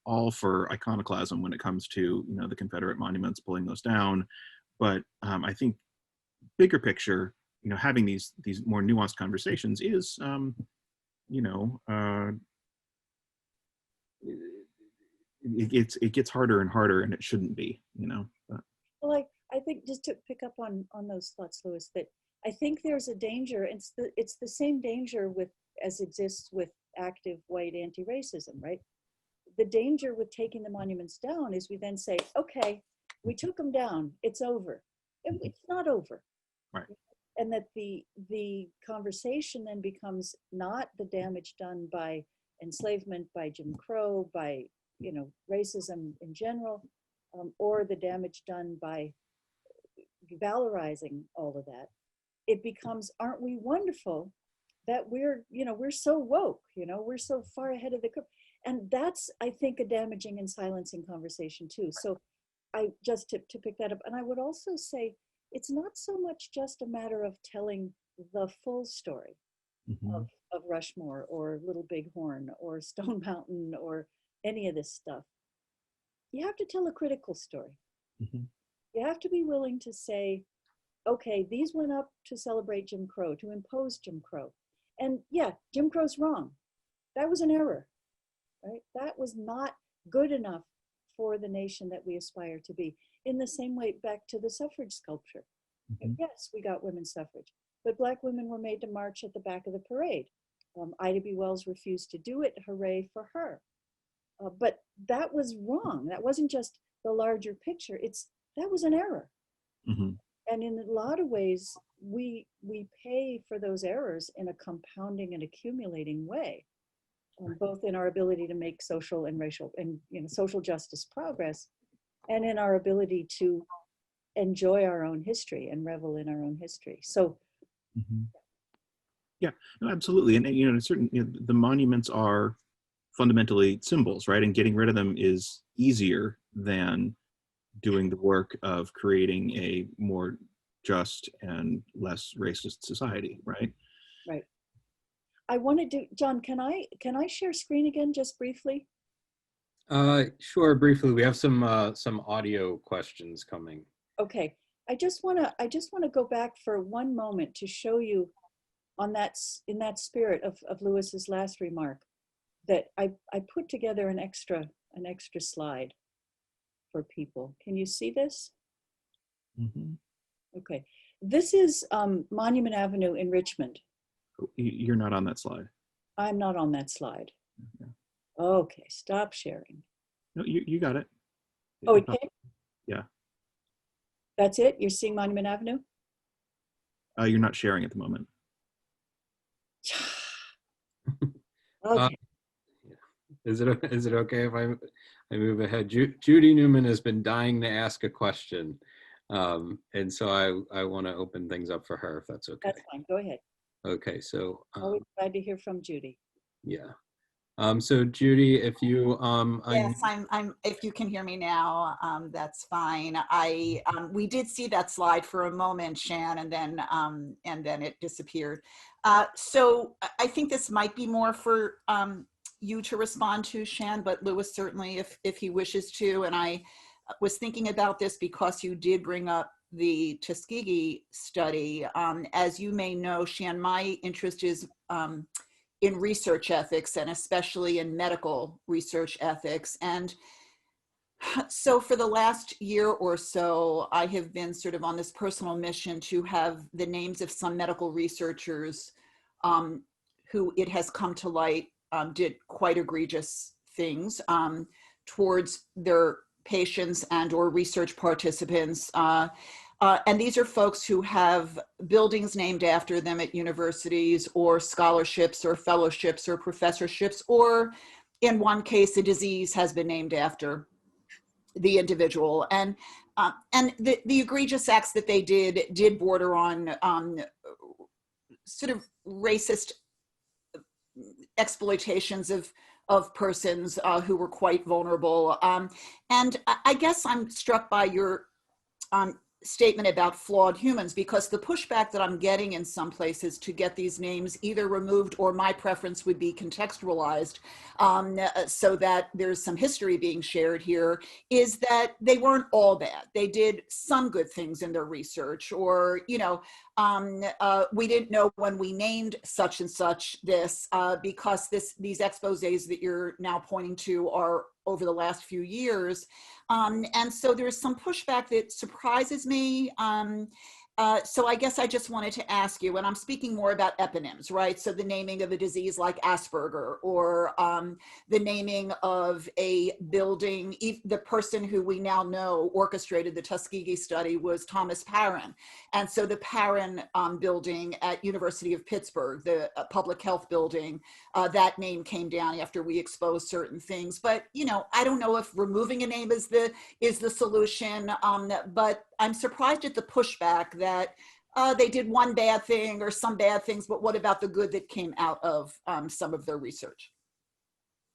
all for iconoclasm when it comes to, the Confederate monuments, pulling those down. But I think bigger picture, having these more nuanced conversations is, it gets harder and harder, and it shouldn't be, But. Well, I think, just to pick up on those thoughts, Lewis, that I think there's a danger. It's the same danger as exists with active white anti-racism, right? The danger with taking the monuments down is we then say, okay, we took them down, it's over. It's not over. Right. And that the conversation then becomes not the damage done by enslavement, by Jim Crow, by racism in general, or the damage done by valorizing all of that. It becomes, aren't we wonderful that we're so woke, we're so far ahead of the curve. And that's, I think, a damaging and silencing conversation too. So I just to pick that up. And I would also say, it's not so much just a matter of telling the full story of Rushmore or Little Bighorn or Stone Mountain or any of this stuff. You have to tell a critical story. You have to be willing to say, okay, these went up to celebrate Jim Crow, to impose Jim Crow. And yeah, Jim Crow's wrong. That was an error, right? That was not good enough for the nation that we aspire to be. In the same way, back to the suffrage sculpture. Yes, we got women's suffrage, but Black women were made to march at the back of the parade. Ida B. Wells refused to do it. Hooray for her. But that was wrong. That wasn't just the larger picture. That was an error. And in a lot of ways, we pay for those errors in a compounding and accumulating way, both in our ability to make social and racial and social justice progress, and in our ability to enjoy our own history and revel in our own history. So, yeah, no, absolutely. And the monuments are fundamentally symbols, right? And getting rid of them is easier than doing the work of creating a more just and less racist society, right? Right. I want to do, John, can I share screen again just briefly? Sure, briefly. We have some audio questions coming. Okay. I just want to go back for one moment to show you in that spirit of Lewis's last remark that I put together an extra slide for people. Can you see this? Okay. This is Monument Avenue in Richmond. You're not on that slide. I'm not on that slide. Okay, stop sharing. No, you got it. Oh, it came? Yeah. That's it? You're seeing Monument Avenue? You're not sharing at the moment. Okay. Is it okay if I move ahead? Judy Newman has been dying to ask a question. And so I want to open things up for her, if that's okay. That's fine. Go ahead. Okay, so Always glad to hear from Judy. Yeah. So Judy, if you yes, I'm. If you can hear me now, that's fine. We did see that slide for a moment, Shan, and then it disappeared. So I think this might be more for you to respond to, Shan, but Lewis certainly, if he wishes to. And I was thinking about this because you did bring up the Tuskegee study. As you may know, Shan, my interest is in research ethics, and especially in medical research ethics. And so for the last year or so, I have been sort of on this personal mission to have the names of some medical researchers who, it has come to light, did quite egregious things towards their patients and or research participants. And these are folks who have buildings named after them at universities, or scholarships or fellowships or professorships, or in one case, a disease has been named after the individual. And the egregious acts that they did border on sort of racist exploitations of persons who were quite vulnerable. And I guess I'm struck by your statement about flawed humans, because the pushback that I'm getting in some places to get these names either removed, or my preference would be contextualized so that there's some history being shared here, is that they weren't all bad. They did some good things in their research, or, you know, we didn't know when we named such and such this because these exposés that you're now pointing to are over the last few years. And so there's some pushback that surprises me. So I guess I just wanted to ask you, and I'm speaking more about eponyms, right? So the naming of a disease like Asperger, or the naming of a building, the person who we now know orchestrated the Tuskegee study was Thomas Parran. And so the Parran building at University of Pittsburgh, the public health building, that name came down after we exposed certain things. But, you know, I don't know if removing a name is the solution, but I'm surprised at the pushback that they did one bad thing or some bad things, but what about the good that came out of some of their research?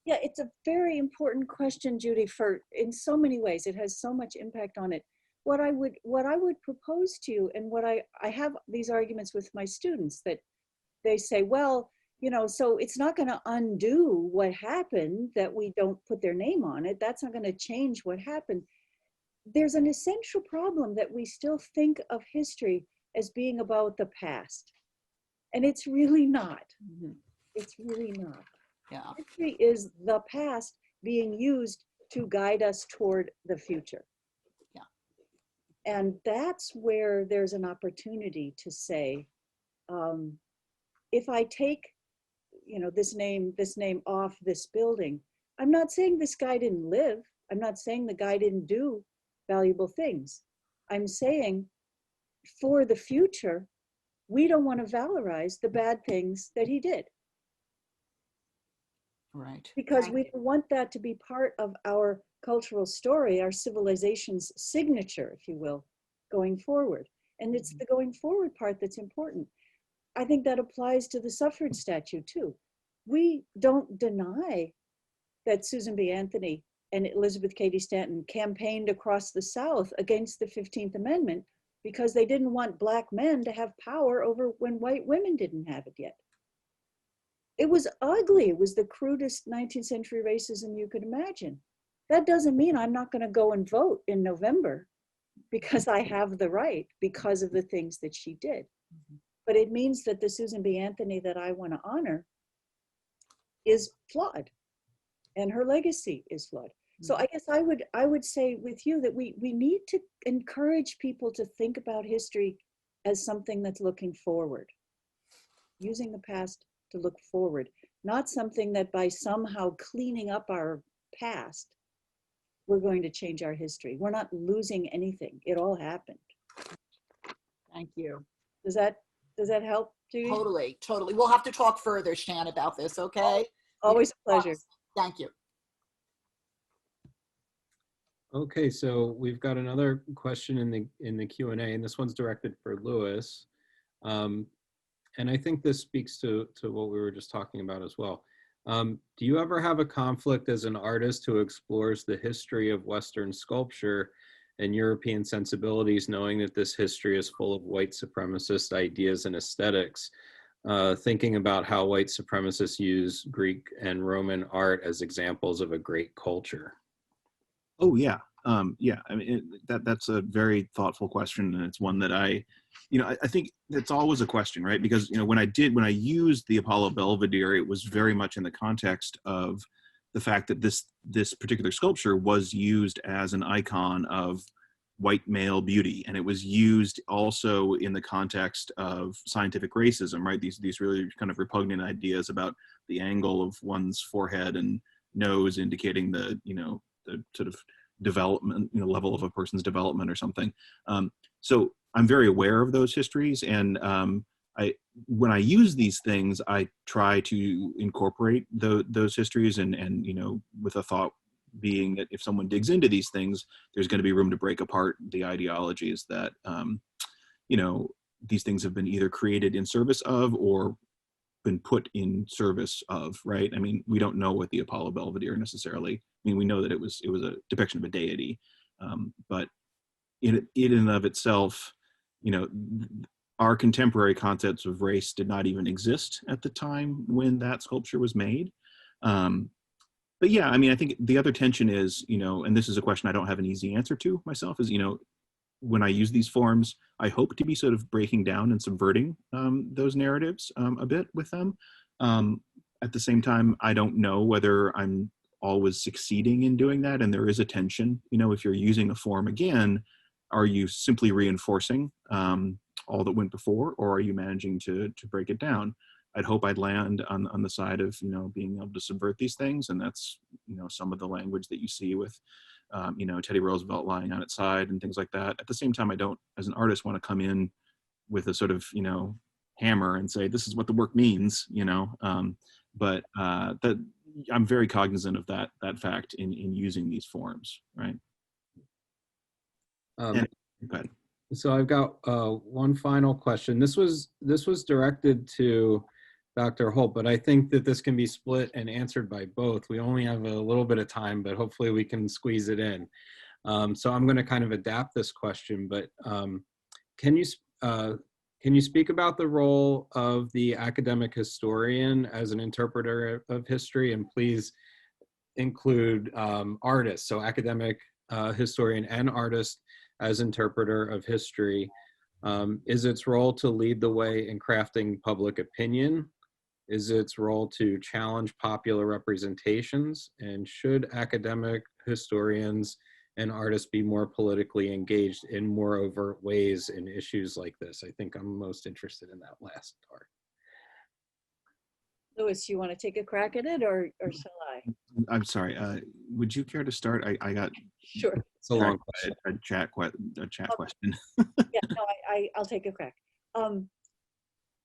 Yeah, it's a very important question, Judy, for in so many ways. It has so much impact on it. What I would propose to you, and what I have these arguments with my students, that they say, well, you know, so it's not going to undo what happened that we don't put their name on it. That's not going to change what happened. There's an essential problem that we still think of history as being about the past. And it's really not. Mm-hmm. It's really not. Yeah. History is the past being used to guide us toward the future. Yeah. And that's where there's an opportunity to say, if I take, you know, this name off this building, I'm not saying this guy didn't live. I'm not saying the guy didn't do valuable things. I'm saying for the future, we don't want to valorize the bad things that he did. Right. Because we don't want that to be part of our cultural story, our civilization's signature, if you will, going forward. And it's the going forward part that's important. I think that applies to the suffrage statute too. We don't deny that Susan B. Anthony and Elizabeth Cady Stanton campaigned across the South against the 15th Amendment because they didn't want Black men to have power over when white women didn't have it yet. It was ugly. It was the crudest 19th century racism you could imagine. That doesn't mean I'm not going to go and vote in November because I have the right because of the things that she did. Mm-hmm. But it means that the Susan B. Anthony that I want to honor is flawed, and her legacy is flawed. So I guess I would say with you that we need to encourage people to think about history as something that's looking forward, using the past to look forward, not something that by somehow cleaning up our past, we're going to change our history. We're not losing anything. It all happened. Thank you. Does that help, Judy? Totally, totally. We'll have to talk further, Shan, about this, okay? Always a pleasure. Thank you. Okay, so we've got another question in the Q&A, and this one's directed for Lewis. And I think this speaks to what we were just talking about as well. Do you ever have a conflict as an artist who explores the history of Western sculpture and European sensibilities, knowing that this history is full of white supremacist ideas and aesthetics, thinking about how white supremacists use Greek and Roman art as examples of a great culture? Oh, yeah. Yeah, I mean, that's a very thoughtful question, and it's one that I think it's always a question, right? Because, when I used the Apollo Belvedere, it was very much in the context of the fact that this particular sculpture was used as an icon of white male beauty, and it was used also in the context of scientific racism, right? These really kind of repugnant ideas about the angle of one's forehead and nose indicating the sort of development, level of a person's development or something. So I'm very aware of those histories, and when I use these things, I try to incorporate those histories, and with a thought being that if someone digs into these things, there's going to be room to break apart the ideologies that these things have been either created in service of or been put in service of, right? I mean, we don't know what the Apollo Belvedere necessarily. I mean, we know that it was a depiction of a deity, but in and of itself, our contemporary concepts of race did not even exist at the time when that sculpture was made. But yeah, I mean, I think the other tension is, and this is a question I don't have an easy answer to myself, is, when I use these forms, I hope to be sort of breaking down and subverting those narratives a bit with them. At the same time, I don't know whether I'm always succeeding in doing that, and there is a tension. If you're using a form again, are you simply reinforcing all that went before, or are you managing to break it down? I'd hope I'd land on the side of being able to subvert these things, and that's some of the language that you see with Teddy Roosevelt lying on its side and things like that. At the same time, I don't, as an artist, want to come in with a sort of hammer and say this is what the work means, but that I'm very cognizant of that fact in using these forms, right? Go ahead. So I've got one final question. This was directed to Dr. Holt, but I think that this can be split and answered by both. We only have a little bit of time, but hopefully we can squeeze it in. So I'm going to kind of adapt this question, but can you speak about the role of the academic historian as an interpreter of history, and please include artists, so academic historian and artist as interpreter of history. Is its role to lead the way in crafting public opinion? Is its role to challenge popular representations? And should academic historians and artists be more politically engaged in more overt ways in issues like this? I think I'm most interested in that last part. Lewis, you want to take a crack at it, or shall I? I'm sorry. Would you care to start? I got Sure. It's a long question. a chat question. Yeah, no, I'll take a crack.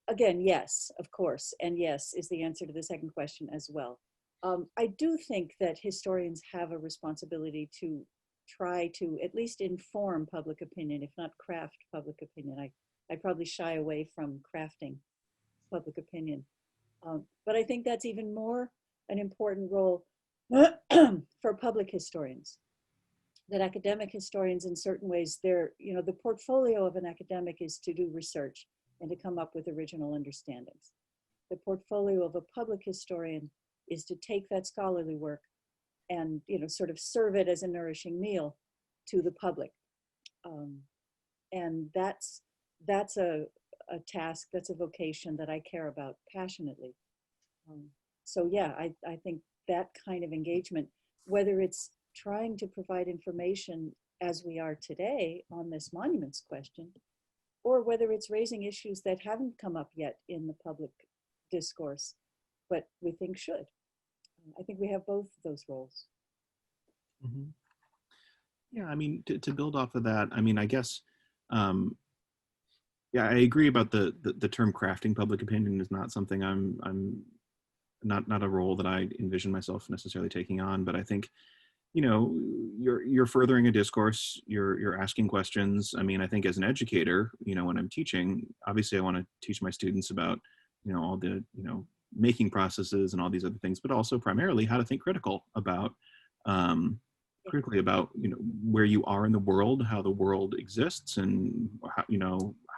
Again, yes, of course, and yes is the answer to the second question as well. I do think that historians have a responsibility to try to at least inform public opinion, if not craft public opinion. I probably shy away from crafting public opinion. But I think that's even more an important role for public historians. That academic historians, in certain ways, the portfolio of an academic is to do research and to come up with original understandings. The portfolio of a public historian is to take that scholarly work and sort of serve it as a nourishing meal to the public. And that's a task, that's a vocation that I care about passionately. So yeah, I think that kind of engagement, whether it's trying to provide information as we are today on this monuments question, or whether it's raising issues that haven't come up yet in the public discourse, but we think should. I think we have both those roles. Mm-hmm. Yeah, I mean, to build off of that, I mean, I guess, yeah, I agree about the term crafting public opinion is not something I'm not a role that I envision myself necessarily taking on, but I think, you're furthering a discourse, you're asking questions. I mean, I think as an educator, when I'm teaching, obviously I want to teach my students about, all the, making processes and all these other things, but also primarily how to think critically about, where you are in the world, how the world exists, and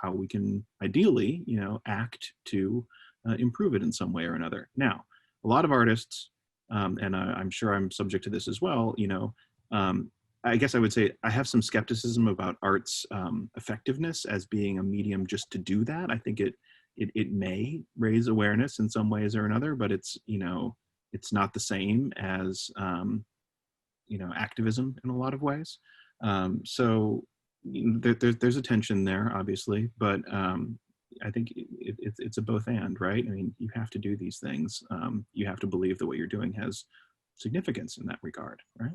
how we can ideally, act to improve it in some way or another. Now, a lot of artists, and I'm sure I'm subject to this as well, I guess I would say I have some skepticism about art's effectiveness as being a medium just to do that. I think it may raise awareness in some ways or another, but it's, you know, it's not the same as, you know, activism in a lot of ways. So you know, there's a tension there, obviously, but I think it's a both and, right? I mean, you have to do these things. You have to believe that what you're doing has significance in that regard, right?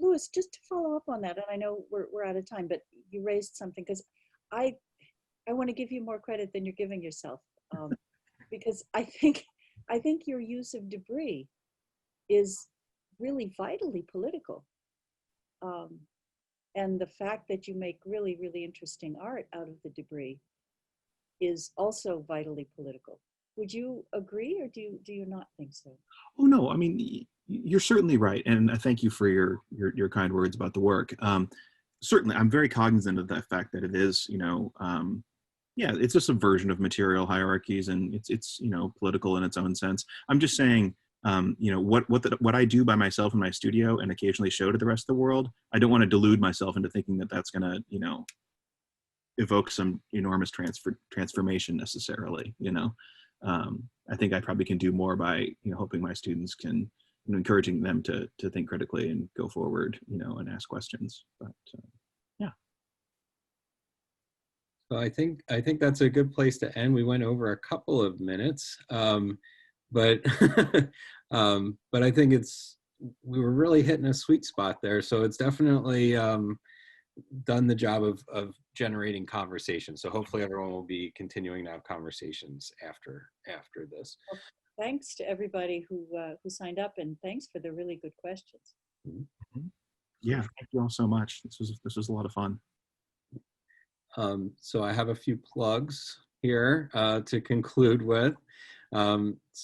Lewis, just to follow up on that, and I know we're out of time, but you raised something, because I want to give you more credit than you're giving yourself, because I think your use of debris is really vitally political, and the fact that you make really, really interesting art out of the debris is also vitally political. Would you agree, or do you not think so? Oh no, I mean, you're certainly right, and I thank you for your kind words about the work. Certainly, I'm very cognizant of the fact that it is, you know, yeah, it's a subversion of material hierarchies, and it's you know, political in its own sense. I'm just saying, you know, what I do by myself in my studio and occasionally show to the rest of the world, I don't want to delude myself into thinking that that's going to, you know, evoke some enormous transformation necessarily. You know, I think I probably can do more by, you know, hoping my students can, you know, encouraging them to think critically and go forward, you know, and ask questions. But yeah. So I think that's a good place to end. We went over a couple of minutes, but but I think we were really hitting a sweet spot there. So it's definitely done the job of generating conversation. So hopefully everyone will be continuing to have conversations after this. Well, thanks to everybody who signed up, and thanks for the really good questions. Mm-hmm. Yeah, thank you all so much. This was a lot of fun. So I have a few plugs here to conclude with. First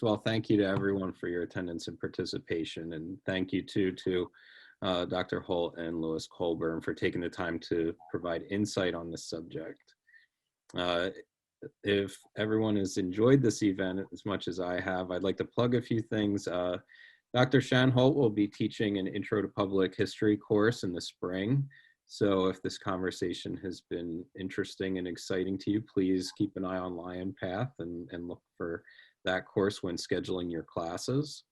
of all, thank you to everyone for your attendance and participation, and thank you to Dr. Holt and Lewis Colburn for taking the time to provide insight on this subject. If everyone has enjoyed this event as much as I have, I'd like to plug a few things. Dr. Shan Holt will be teaching an Intro to Public History course in the spring. So if this conversation has been interesting and exciting to you, please keep an eye on Lion Path and look for that course when scheduling your classes.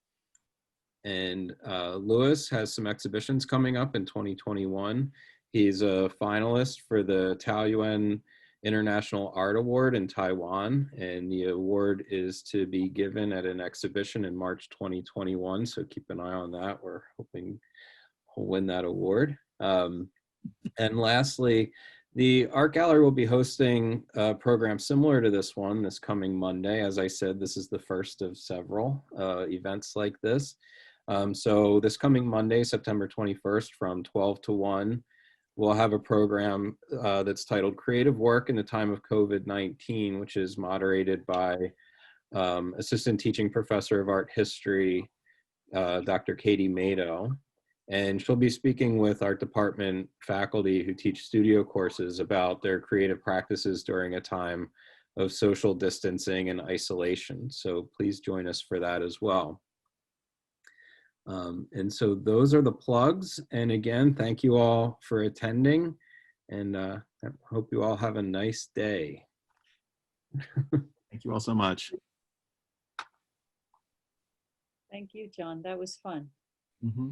And Lewis has some exhibitions coming up in 2021. He's a finalist for the Taoyuan International Art Award in Taiwan, and the award is to be given at an exhibition in March 2021, so keep an eye on that. We're hoping he'll win that award. And lastly, the Art Gallery will be hosting a program similar to this one this coming Monday. As I said, this is the first of several events like this. So this coming Monday, September 21st from 12 to 1, we'll have a program that's titled Creative Work in the Time of COVID-19, which is moderated by Assistant Teaching Professor of Art History, Dr. Katie Mado. And she'll be speaking with art department faculty who teach studio courses about their creative practices during a time of social distancing and isolation. So please join us for that as well. And so those are the plugs. And again, thank you all for attending, and I hope you all have a nice day. Thank you all so much. Thank you, John. That was fun. Mm-hmm.